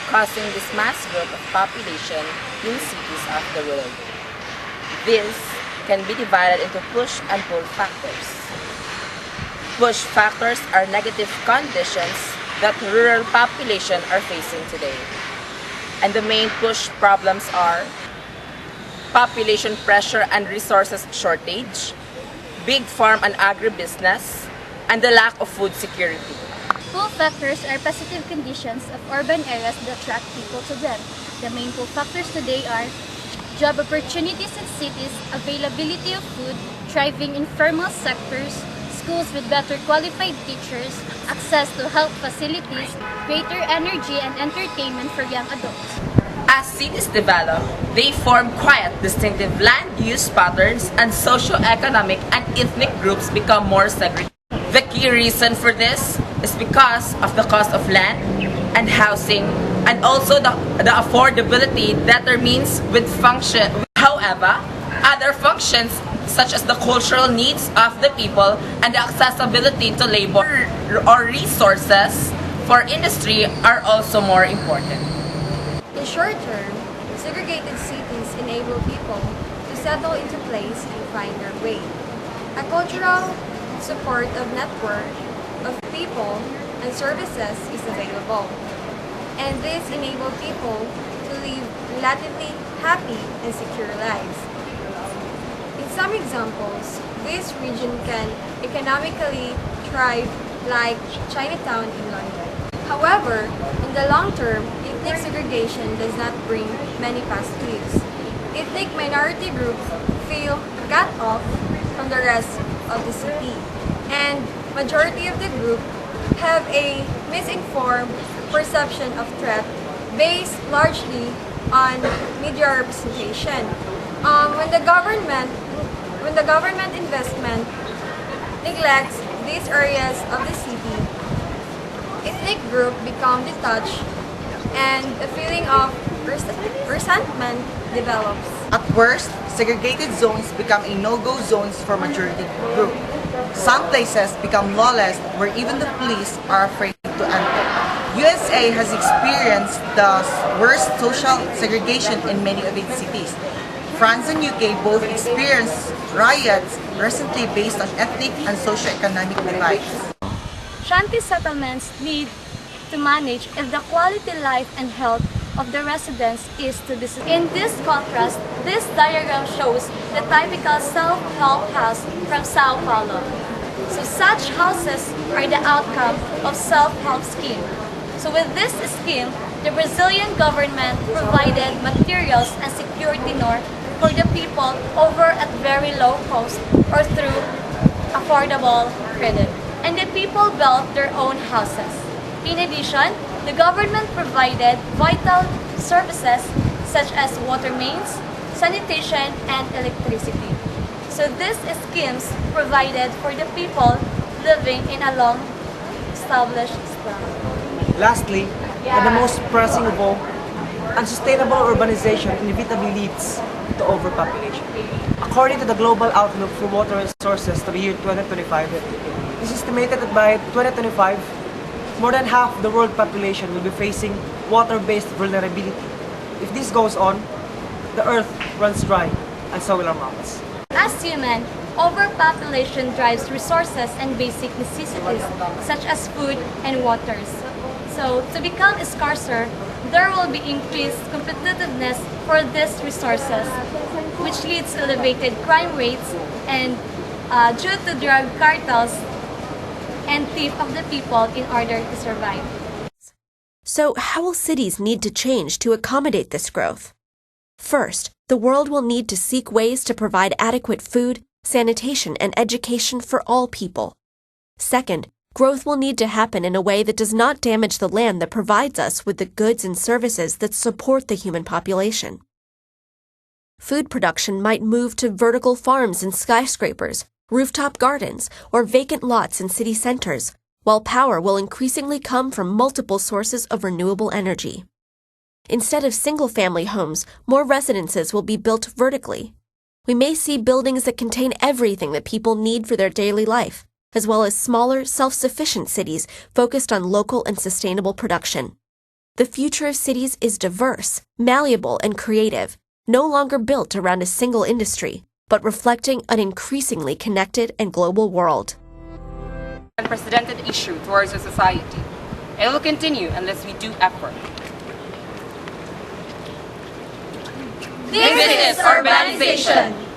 causing this mass growth of population in cities of the world. This can be divided into push and pull factors. Push factors are negative conditions that rural population are facing today. And the main push problems are population pressure and resources shortage, big farm and agribusiness, and the lack of food security. Pull factors are positive conditions of urban areas that attract people to them. The main pull factors today are job opportunities in cities, availability of food, thriving informal sectors, schools with better qualified teachers, access to health facilities, greater energy and entertainment for young adults. As cities develop, they form quite distinctive land use patterns and socio-economic and ethnic groups become more segregated. The key reason for this is because of the cost of land and housing and also the affordability determines with function. However, other functions such as the cultural needs of the people and the accessibility to labor or resources for industry are also more important. In short term, segregated cities enable people to settle into place and find their way. A cultural support of network of people and services is available. And this enables people to live relatively happy and secure lives. In some examples, this region can economically thrive like Chinatown in London. However, in the long term, ethnic segregation does not bring many positives. Ethnic minority groups feel cut off from the rest of the city, and majority of the group have a misinformed perception of threat based largely on media representation. When the government investment neglects these areas of the city, ethnic group become detached and a feeling of resentment develops. At worst, segregated zones become a no-go zones for majority group. Some places become lawless where even the police are afraid to enter. USA has experienced the worst social segregation in many of its cities. France and UK both experienced riots recently based on ethnic and socio-economic divides. Shanty settlements need to manage if the quality life and health of the residents is to be. In this contrast, this diagram shows the typical self-help house from Sao Paulo. So such houses are the outcome of self-help scheme. So with this scheme, the Brazilian government provided materials and security net for the people over at very low cost or through affordable credit. And the people built their own houses. In addition, the government provided vital services such as water mains, sanitation, and electricity. So these schemes provided for the people living in a long-established slum. Lastly, and the most pressing of all, unsustainable urbanization inevitably leads to overpopulation. According to the Global Outlook for Water Resources to the year 2025, it is estimated that by 2025, more than half the world population will be facing water-based vulnerability. If this goes on, the earth runs dry, and so will our mouths. As human, overpopulation drives resources and basic necessities such as food and waters. So to become scarcer, there will be increased competitiveness for these resources, which leads to elevated crime rates and due to drug cartels and thief of the people in order to survive. So how will cities need to change to accommodate this growth? First, the world will need to seek ways to provide adequate food, sanitation, and education for all people. Second, growth will need to happen in a way that does not damage the land that provides us with the goods and services that support the human population. Food production might move to vertical farms and skyscrapers, rooftop gardens, or vacant lots in city centers, while power will increasingly come from multiple sources of renewable energy. Instead of single-family homes, more residences will be built vertically. We may see buildings that contain everything that people need for their daily life, as well as smaller, self-sufficient cities focused on local and sustainable production. The future of cities is diverse, malleable, and creative, no longer built around a single industry, but reflecting an increasingly connected and global world. Unprecedented issue towards our society. It will continue unless we do effort. This is urbanization.